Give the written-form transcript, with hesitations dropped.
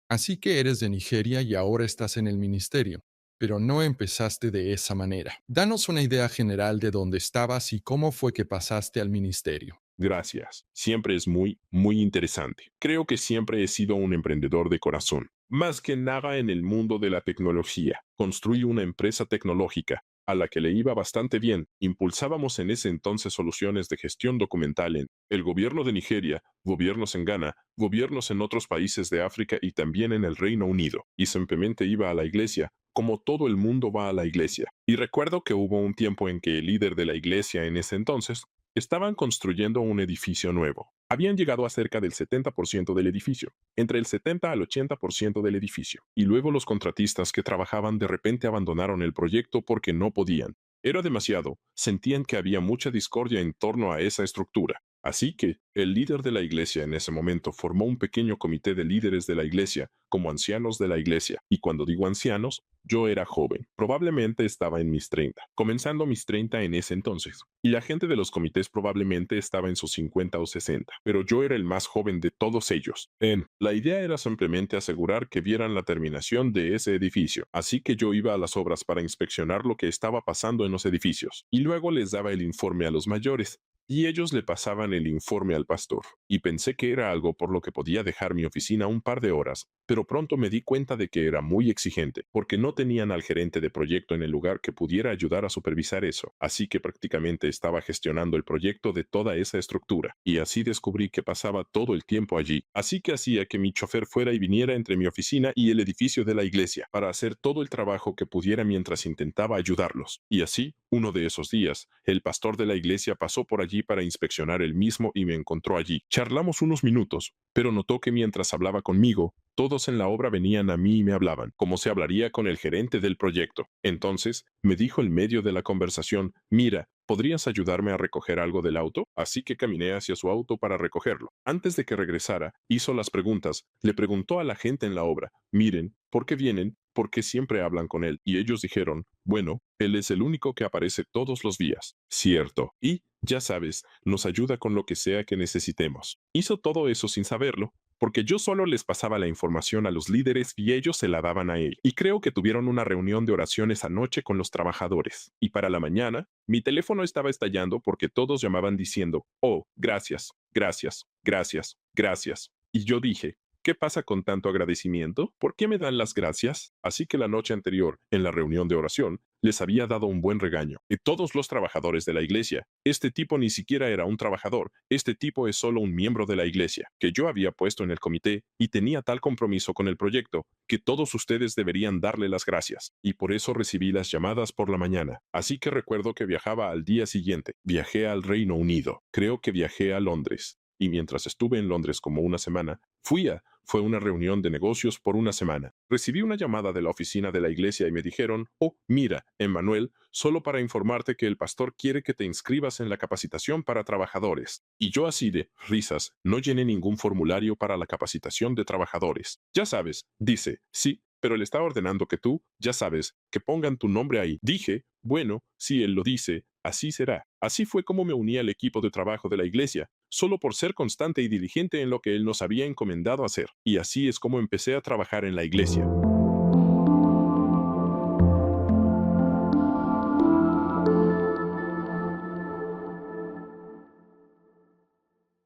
Así que eres de Nigeria y ahora estás en el ministerio, pero no empezaste de esa manera. Danos una idea general de dónde estabas y cómo fue que pasaste al ministerio. Gracias. Siempre es muy interesante. Creo que siempre he sido un emprendedor de corazón. Más que nada en el mundo de la tecnología. Construí una empresa tecnológica a la que le iba bastante bien. Impulsábamos en ese entonces soluciones de gestión documental en el gobierno de Nigeria, gobiernos en Ghana, gobiernos en otros países de África y también en el Reino Unido. Y simplemente iba a la iglesia, como todo el mundo va a la iglesia. Y recuerdo que hubo un tiempo en que el líder de la iglesia en ese entonces estaban construyendo un edificio nuevo. Habían llegado a cerca del 70% del edificio, entre el 70 al 80% del edificio, y luego los contratistas que trabajaban de repente abandonaron el proyecto porque no podían. Era demasiado, sentían que había mucha discordia en torno a esa estructura. Así que el líder de la iglesia en ese momento formó un pequeño comité de líderes de la iglesia, como ancianos de la iglesia, y cuando digo ancianos, yo era joven, probablemente estaba en mis 30, comenzando mis 30 en ese entonces, y la gente de los comités probablemente estaba en sus 50 o 60, pero yo era el más joven de todos ellos. La idea era simplemente asegurar que vieran la terminación de ese edificio, así que yo iba a las obras para inspeccionar lo que estaba pasando en los edificios, y luego les daba el informe a los mayores, y ellos le pasaban el informe al pastor, y pensé que era algo por lo que podía dejar mi oficina un par de horas, pero pronto me di cuenta de que era muy exigente, porque no tenían al gerente de proyecto en el lugar que pudiera ayudar a supervisar eso, así que prácticamente estaba gestionando el proyecto de toda esa estructura, y así descubrí que pasaba todo el tiempo allí, así que hacía que mi chofer fuera y viniera entre mi oficina y el edificio de la iglesia, para hacer todo el trabajo que pudiera mientras intentaba ayudarlos, y así, uno de esos días, el pastor de la iglesia pasó por allí para inspeccionar el mismo y me encontró allí. Charlamos unos minutos, pero notó que mientras hablaba conmigo, todos en la obra venían a mí y me hablaban, como se hablaría con el gerente del proyecto. Entonces, me dijo en medio de la conversación, mira, ¿podrías ayudarme a recoger algo del auto? Así que caminé hacia su auto para recogerlo. Antes de que regresara, hizo las preguntas. Le preguntó a la gente en la obra, miren, ¿por qué vienen? ¿Por qué siempre hablan con él? Y ellos dijeron, bueno, él es el único que aparece todos los días. Cierto. Y, ya sabes, nos ayuda con lo que sea que necesitemos. Hizo todo eso sin saberlo, porque yo solo les pasaba la información a los líderes y ellos se la daban a él. Y creo que tuvieron una reunión de oraciones anoche con los trabajadores. Y para la mañana, mi teléfono estaba estallando porque todos llamaban diciendo, oh, gracias, gracias, gracias, gracias. Y yo dije, ¿qué pasa con tanto agradecimiento? ¿Por qué me dan las gracias? Así que la noche anterior, en la reunión de oración, les había dado un buen regaño. Y todos los trabajadores de la iglesia, este tipo ni siquiera era un trabajador, este tipo es solo un miembro de la iglesia, que yo había puesto en el comité y tenía tal compromiso con el proyecto, que todos ustedes deberían darle las gracias. Y por eso recibí las llamadas por la mañana. Así que recuerdo que viajaba al día siguiente. Viajé al Reino Unido. Creo que viajé a Londres. Y mientras estuve en Londres como una semana, fue una reunión de negocios por una semana. Recibí una llamada de la oficina de la iglesia y me dijeron, oh, mira, Emmanuel, solo para informarte que el pastor quiere que te inscribas en la capacitación para trabajadores. Y yo así de risas, no llené ningún formulario para la capacitación de trabajadores. Ya sabes, dice, sí, pero él está ordenando que tú, ya sabes, que pongan tu nombre ahí. Dije, bueno, si él lo dice, así será. Así fue como me uní al equipo de trabajo de la iglesia, solo por ser constante y diligente en lo que él nos había encomendado hacer. Y así es como empecé a trabajar en la iglesia.